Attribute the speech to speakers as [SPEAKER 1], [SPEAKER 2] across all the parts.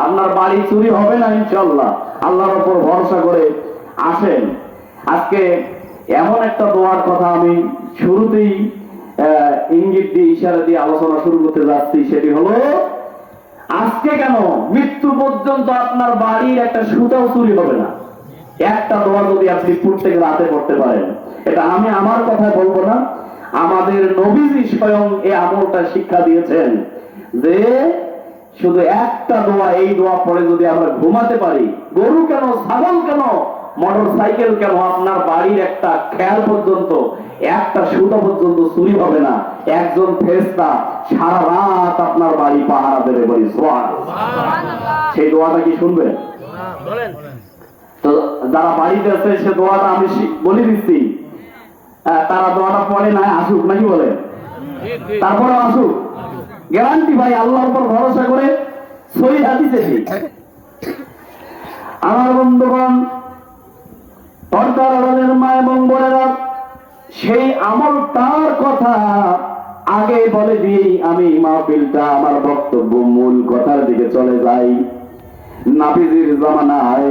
[SPEAKER 1] আপনার বাড়ি চুরি হবে না ইনশাআল্লাহ। আল্লাহর উপর ভরসা করে আসেন। আজকে এমন একটা দোয়ার কথা আমি শুরুতেই ইঙ্গিত দিয়ে ইশারা দিয়ে আলোচনা শুরু করতে যাচ্ছি, সেটি হলো আজকে কেন মৃত্যু পর্যন্ত আপনার বাড়ির একটা সুতাও চুরি হবে না। একটা দোয়া যদি আপনি প্রত্যেক রাতে পড়তে পারেন, এটা আমি আমার কথা বলবো না, আমাদের নবীজি স্বয়ং এই আমলটা শিক্ষা দিয়েছেন যে শুধু একটা দোয়া, এই দোয়া পড়ে যদি আমরা ঘুমাতে পারি, গরু কেন, ছাগল কেন, মোটর সাইকেল কেন, আপনার বাড়ির একটা খেয়াল পর্যন্ত, একটা সুতা পর্যন্ত চুরি হবে না। একজন ফেরেশতা সারা রাত আপনার বাড়ি পাহারা দেবে, বলি সুবহানাল্লাহ। সেই দোয়াটা কি শুনবেন? তো যারা বাড়িতে আছে সে দোয়াটা আমি বলে দিচ্ছি, তারা দোয়াটা পড়ে না আসুক, নাকি বলে? তারপরে আসুক, গ্যারান্টি ভাই, আল্লাহর উপর ভরসা করে সহি হাদিসে। আমার বন্ধুগণ, পর্দার আড়ালের মা এবং বোনেরা, সেই আমলটার কথা আগে বলে দিয়েই আমি মাহফিলটা, আমার বক্তব্য মূল কথার দিকে চলে যাই। নবীজির জামানায়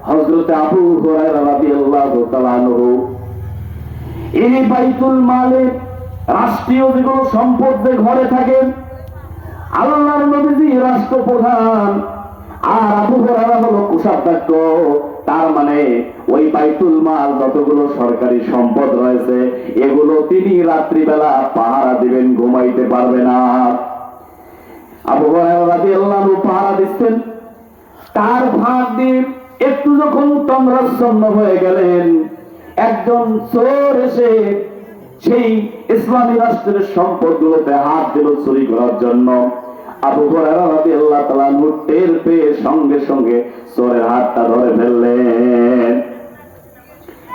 [SPEAKER 1] হযরত আবু হুরায়রা রাদিয়াল্লাহু তাআলা আনহু এই বাইতুল মালে, রাষ্ট্রীয় যেগুলো সম্পদ যে ঘরে থাকে, আল্লাহর নবীজি রাষ্ট্রপ্রধান আর আবু হুরায়রা হলো কোষাধ্যক্ষ। তার মানে ওই বাইতুল মাল যতগুলো সরকারি সম্পদ রয়েছে, এগুলো তিনি রাত্রিবেলা পাহারা দিবেন, ঘুমাইতে পারবে না। আবু হুরায়রা রাদিয়াল্লাহু আনহু পাহারা দিচ্ছেন। তার ভাগ দিয়ে একটু যখন তন্দ্রাচ্ছন্ন হয়ে গেলেন, একজন চোর এসে সেই ইসলামী রাষ্ট্রের সম্পদগুলোতে হাত দিল চুরি করার জন্য। আবু হুরায়রা রাদিয়াল্লাহু তাআলা টের পেয়ে সঙ্গে সঙ্গে চোরের হাতটা ধরে ফেললেন।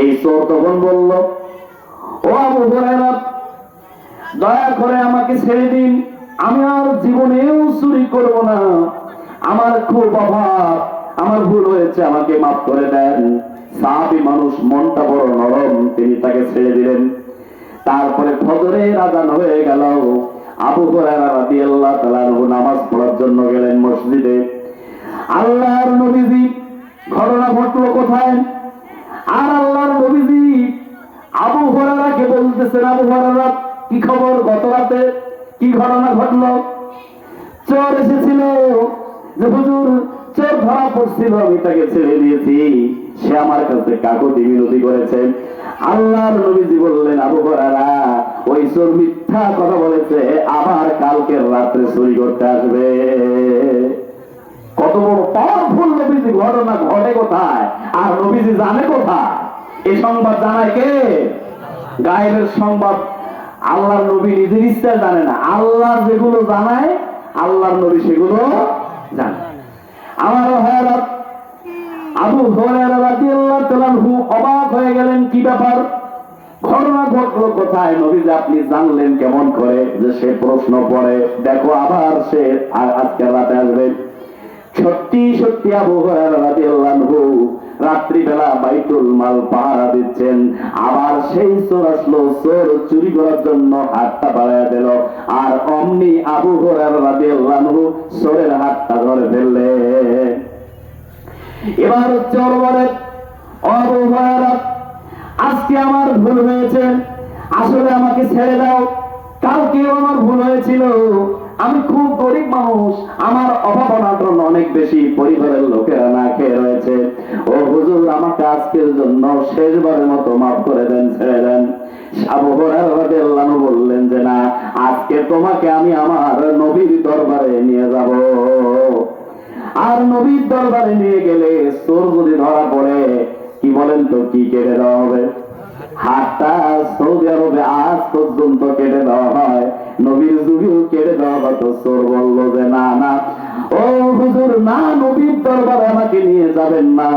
[SPEAKER 1] এই চোর তখন বলল, ও আবু হুরায়রা, দয়া করে আমাকে ছেড়ে দিন, আমি আর জীবনেও চুরি করব না, আমার খুব অভাব, আমার ভুল হয়েছে, আমাকে মাফ করে দেন। সাহাবী মানুষ, মনটা বড় নরম, তিনি তাকে ছেড়ে দিলেন। তারপরে ফজরের আযান হয়ে গেল। আবু হুরায়রা রাদিয়াল্লাহু তাআলা নামাজ পড়ার জন্য গেলেন মসজিদে। আল্লাহর নবীজি, ঘটনা ঘটলো কোথায়? আর আল্লাহর নবীজি আবু হুরায়রাকে বলতেছেন, আবু হুরায়রা, কি খবর, গত রাতে কি ঘটনা ঘটলো? চোর এসেছিল, যে হুজুর চোর ধরা পড়ছিল, আমি তাকে ছেড়ে দিয়েছি, সে আমার কাছে কাকুতি মিনতি করেছে। আল্লাহর নবীজি বললেন, আবু হুরায়রা, ওই চোর মিথ্যা কথা বলেছে, আবার কালকে রাত্রে চুরি করতে আসবে। কত বড় পাওয়ারফুল নবীজি! ঘটনা ঘটে কোথায় আর নবীজি জানে কোথায়? এই সংবাদ জানায় কে? গায়েবের সংবাদ আল্লাহর নবী নিজের ইচ্ছা জানে না, আল্লাহ যেগুলো জানায় আল্লাহর নবী সেগুলো জানে। আমার ভাইয়েরা, আবু হুরায়রা রাদিয়াল্লাহু তাআলা অবাক হয়ে গেলেন, কি ব্যাপার, ঘটনা ঘটলো কোথায়? নবীজি আপনি জানলেন কেমন করে? যে সে প্রশ্ন করে, দেখো আবার সে আজকে রাতে আসবে। সত্যি সত্যি আবু হুরায়রা রাদিয়াল্লাহু আনহু রাত্রিবেলা বাইতুল মাল পাহারা দিচ্ছেন, আবার সেই চোর আসলো, চোর চুরি করার জন্য হাতটা বাড়ায় দিল, আর অমনি আবু হুরায়রা রাদিয়াল্লাহু আনহু চোরের হাতটা ধরে ফেললেন। এবার চোর বলে, আবু হুরায়রা, আজকে আমার ভুল হয়েছে, আসলে আমাকে ছেড়ে দাও, কালকেও আমার ভুল হয়েছিল, আমি খুব গরিব মানুষ, আমার অভাব অনাটন অনেক বেশি, পরিবারের লোকেরা না খেয়ে রয়েছে, ও হুজুর আমাকে আজকের জন্য শেষবারের মতো মাফ করে দেন, ছেড়ে দেন। আবু হুরায়রা রাদিয়াল্লাহু আনহু বললেন যে না, আজকে তোমাকে আমি আমার নবীর দরবারে নিয়ে যাব, আর নবীর দরবারে নিয়ে গেলে চোর যদি ধরা পড়ে, কি বলেন তো, কি কেটে দেওয়া হবে? হাতটা সৌদি আরবে আজ পর্যন্ত কেটে দেওয়া হয়, নবীর যুগেও কেটে দেওয়া হতো। চোর বলল যে না না, ও হুজুর, না, নবীর দরবারে আমাকে নিয়ে যাবেন না,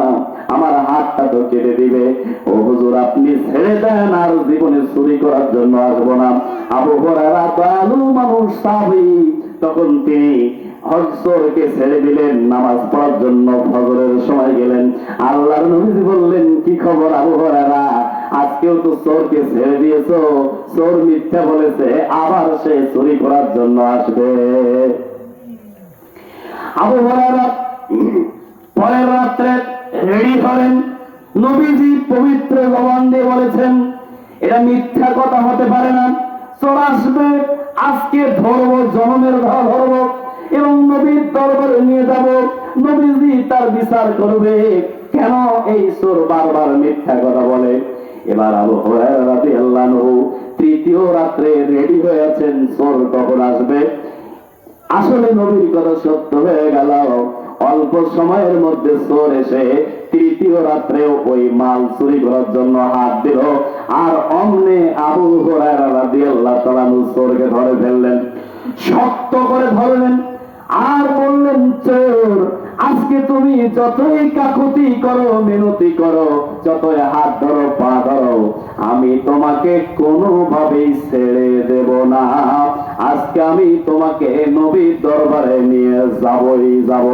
[SPEAKER 1] আমার হাতটা তো কেটে দিবে। ও হুজুর, আপনি ছেড়ে দেন, আর জীবনে চুরি করার জন্য আসবো না। আবু হুরায়রা দয়ালু মানুষ, সাহাবী, তখন তিনি চোরকে ছেড়ে দিলেন, নামাজ পড়ার জন্য ফজরের সময় গেলেন। আল্লাহর নবীজি বললেন, কি খবর আবু হুরায়রা, আজকেও তো চোরকে ছেড়ে দিয়েছো, চোর মিথ্যা বলেছে, আবার সে চুরি করার জন্য আসবে। আবু হুরায়রা পরের রাত্রে রেডি হলেন। নবীজি পবিত্র জবান দিয়ে বলেছেন, এটা মিথ্যা কথা হতে পারে না, চোর আসবে, আজকে ধরবো, জনমের ধরবো এবং নবীর দরবারে নিয়ে যাব, নবীজি তার বিচার করবে কেন এই চোর বারবার মিথ্যা কথা বলে। এবার আবু হুরায়রা রাদিয়াল্লাহু আনহু তৃতীয় রাত্রে রেডি হয়ে আছেন, চোর কখন আসবে। আসলে নবীর কথা সত্য হয়ে গেল, অল্প সময়ের মধ্যে চোর এসে তৃতীয় রাত্রেও ওই মাল চুরি করার জন্য হাত দিল, আর অমনে আবু হুরায়রা রাদিয়াল্লাহু তাআলা চোরকে ধরে ফেললেন, শক্ত করে ধরলেন আর বললেন, চোর, আজকে তুমি যতই কাকুতি করো, মিনতি করো, যতই হাত ধরো, পা ধরো, আমি তোমাকে কোনোভাবেই ছেড়ে দেব না। আজকে আমি তোমাকে নবীর দরবারে নিয়ে যাবই যাব।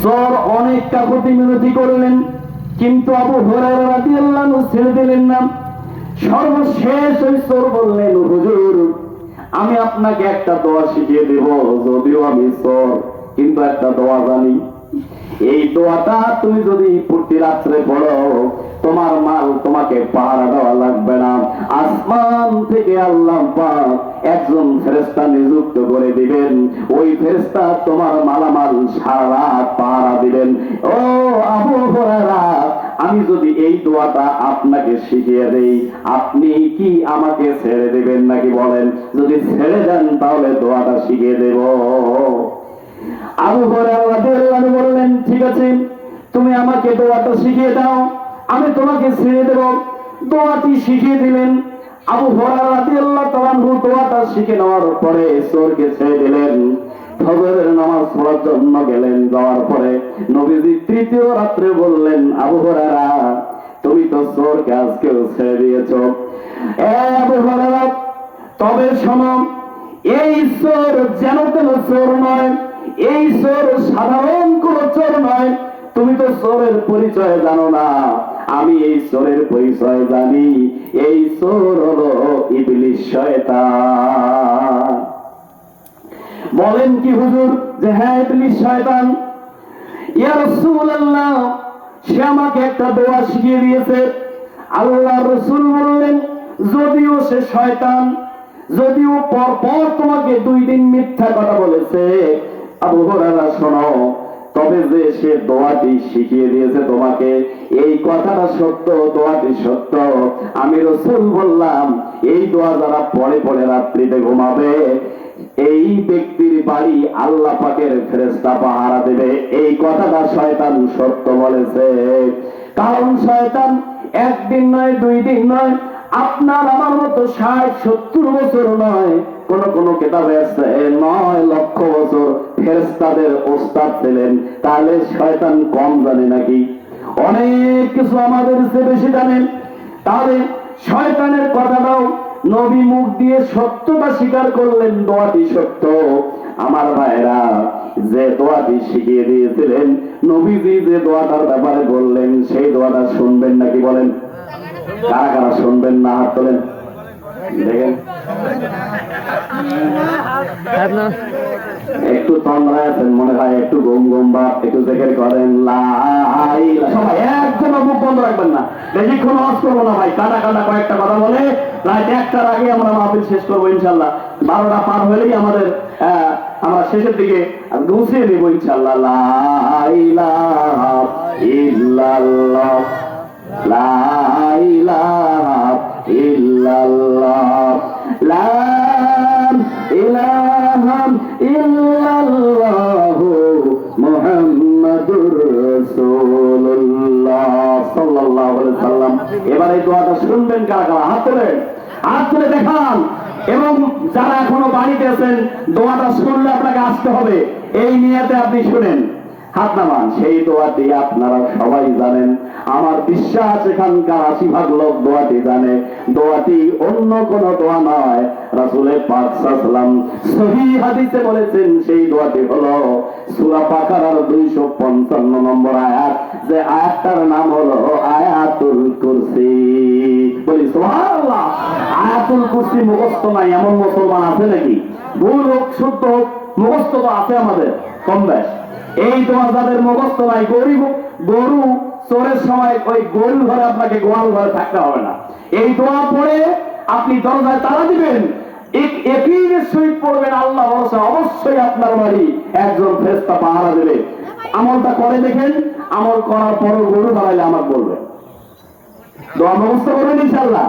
[SPEAKER 1] চোর অনেক কাকুতি মিনতি করলেন, কিন্তু আবু হুরায়রা রাদিয়াল্লাহু আনহু ছেড়ে দিলেন না। সর্বশেষ ওই চোর বললেন, হুজুর, আমি আপনাকে একটা দোয়া শিখিয়ে দেব, যদিও আমি চোর কিন্তু একটা দোয়া জানি। এই দোয়াটা তুমি যদি প্রতি রাত্রে পড়ো, তোমার মাল তোমাকে পাহারা দেওয়া লাগবে না। আসমান থেকে আল্লাহ পাক একজন ফেরেশতা নিযুক্ত করে দিবেন, ওই ফেরেশতা তোমার মালামাল সারা রাত পাহারা দিবেন। ও আবু হুরায়রা, আমি যদি এই দোয়াটা আপনাকে শিখিয়ে দেই, আপনি কি আমাকে ছেড়ে দেবেন নাকি বলেন? যদি ছেড়ে দেন তাহলে দোয়াটা শিখিয়ে দেব। আবু হুরায়রা রাদিয়াল্লাহু আনহু বললেন, ঠিক আছে, তুমি আমাকে দোয়াটা শিখিয়ে দাও, আমি তোমাকে ছেড়ে দেব। দোয়াটি শিখিয়ে দিলেন। আবু হুরায়রা রাদিয়াল্লাহু তাআলা দোয়াটা শিখে নেওয়ার পরে চোরকে ছেড়ে দিলেন। ফজরের নামাজ পড়ার জন্য গেলেন। যাওয়ার পরে নবীজি তৃতীয় রাত্রে বললেন, আবু হুরায়রা, তুমি তো চোরকে আজকেও ছেড়ে দিয়েছো। আবু হুরায়রা, তবে শোনো, এই চোর যেন তেন চোর নয়, এই চোর সাধারণ কোন চোর নয়। তুমি তো চোরের পরিচয় জানো না, আমি এই চোরের পরিচয় জানি। এই চোর হলো ইবলিস, শয়তান। বলেন কি হুজুর যে হ্যাঁ, ইবলিস শয়তান? ইয়া রাসূলুল্লাহ, সে আমাকে একটা দোয়া শিখিয়ে দিয়েছে। আল্লাহর রাসূল বললেন, যদিও সে শয়তান, যদিও পরপর তোমাকে 2 দিন মিথ্যা কথা বলেছে, আবু হুরায়রা শোনো, তবে যে সে দোয়াটি শিখিয়ে দিয়েছে তোমাকে, এই কথাটা সত্য, দোয়াটি সত্য। আমি রাসূল বললাম, এই দোয়া যারা পড়ে পড়ে রাত্রিতে ঘুমাবে, এই ব্যক্তির বাড়ি আল্লাহ পাকের ফেরেশতা পাহারা দেবে। এই কথাটা শয়তান সত্য বলেছে। কারণ শয়তান একদিন নয়, 2 দিন নয়, আপনার আমার মতো 60-70 বছর নয়, কোন কোন কিতাবে আছে 9 লক্ষ বছর ফেরেশতাদের ওস্তাদ ছিলেন। তাহলে শয়তান কম জানে নাকি? অনেক কিছু আমাদের চেয়ে বেশি জানেন। তাহলে শয়তানের কথাটাও নবী মুখ দিয়ে সত্যটা স্বীকার করলেন, দোয়াটি সত্য। আমার ভাইরা, যে দোয়াটি শিখিয়ে দিয়েছিলেন, নবীজি যে দোয়াটার ব্যাপারে বললেন, সেই দোয়াটা শুনবেন নাকি বলেন? কারা কারা শুনবেন না হাত তোলেন দেখেন। একটু তন্দ্রায় আছেন মনে হয়, একটু গম গম বা একটু জিকির করেন। সবাই একজন মুখ বন্ধ রাখবেন না, বেশিক্ষণ ওয়াজ করবো না ভাই, কাটা কাটা কয়েকটা কথা বলে প্রায় 1টার আগে আমরা মাহফিল শেষ করবো ইনশাল্লাহ। 12টা পার হলেই আমাদের আমরা শেষের দিকে গুছিয়ে নেব ইনশাল্লাহ। লা ইলাহা ইল্লাল্লাহ, লা ইলাহা ইল্লাল্লাহ, লা ইলাহা ইল্লাল্লাহ, মুহাম্মাদুর রাসূলুল্লাহ সাল্লাল্লাহু আলাইহি ওয়াসাল্লাম। এবার এই দোয়াটা শুনবেন কারা কারা? হাত তুলে, হাত তুলে দেখান। এবং যারা এখনো বাড়িতে আছেন, দোয়াটা শুনলে আপনাকে আসতে হবে, এই নিয়তে আপনি শুনেন। হাত নামান। সেই দোয়াটি আপনারা সবাই জানেন। আমার বিশ্বাস এখানকার 80% লোক দোয়াটি জানে। দোয়াটি অন্য কোন দোয়া নয়, রাসূল পাক সাল্লাল্লাহু আলাইহি ওয়াসাল্লাম সহিহ হাদিসে বলেছেন, সেই দোয়াটি হলো সূরা বাকারার 255 নম্বর আয়াত, যে আয়াতটার নাম হলো আয়াতুল কুরসি। বলি সুবহানাল্লাহ। আয়াতুল কুরসি মুখস্থ নাই এমন মুসলমান আছে নাকি? ভুল হোক শুদ্ধ হোক, মুখস্থ তো আছে আমাদের। কম বেশ। এই দোয়া যাদের মুখস্থ নাই, গরু চোরের সময় ওই গরু ঘরে আপনাকে গোয়াল ঘরে থাকতে হবে না। এই দোয়া পড়ে আপনি দরজায় তালা দিবেন, একই সহিত পড়বেন, আল্লাহ ভরসা অবশ্যই আপনার বাড়ি একজন ফেরেশতা পাহারা দেবে। আমলটা করে দেখেন, আমল করার পরও গরু দাঁড়াইলে আমাকে বলবেন। দোয়া মুখস্থ করবেন ইনশাআল্লাহ।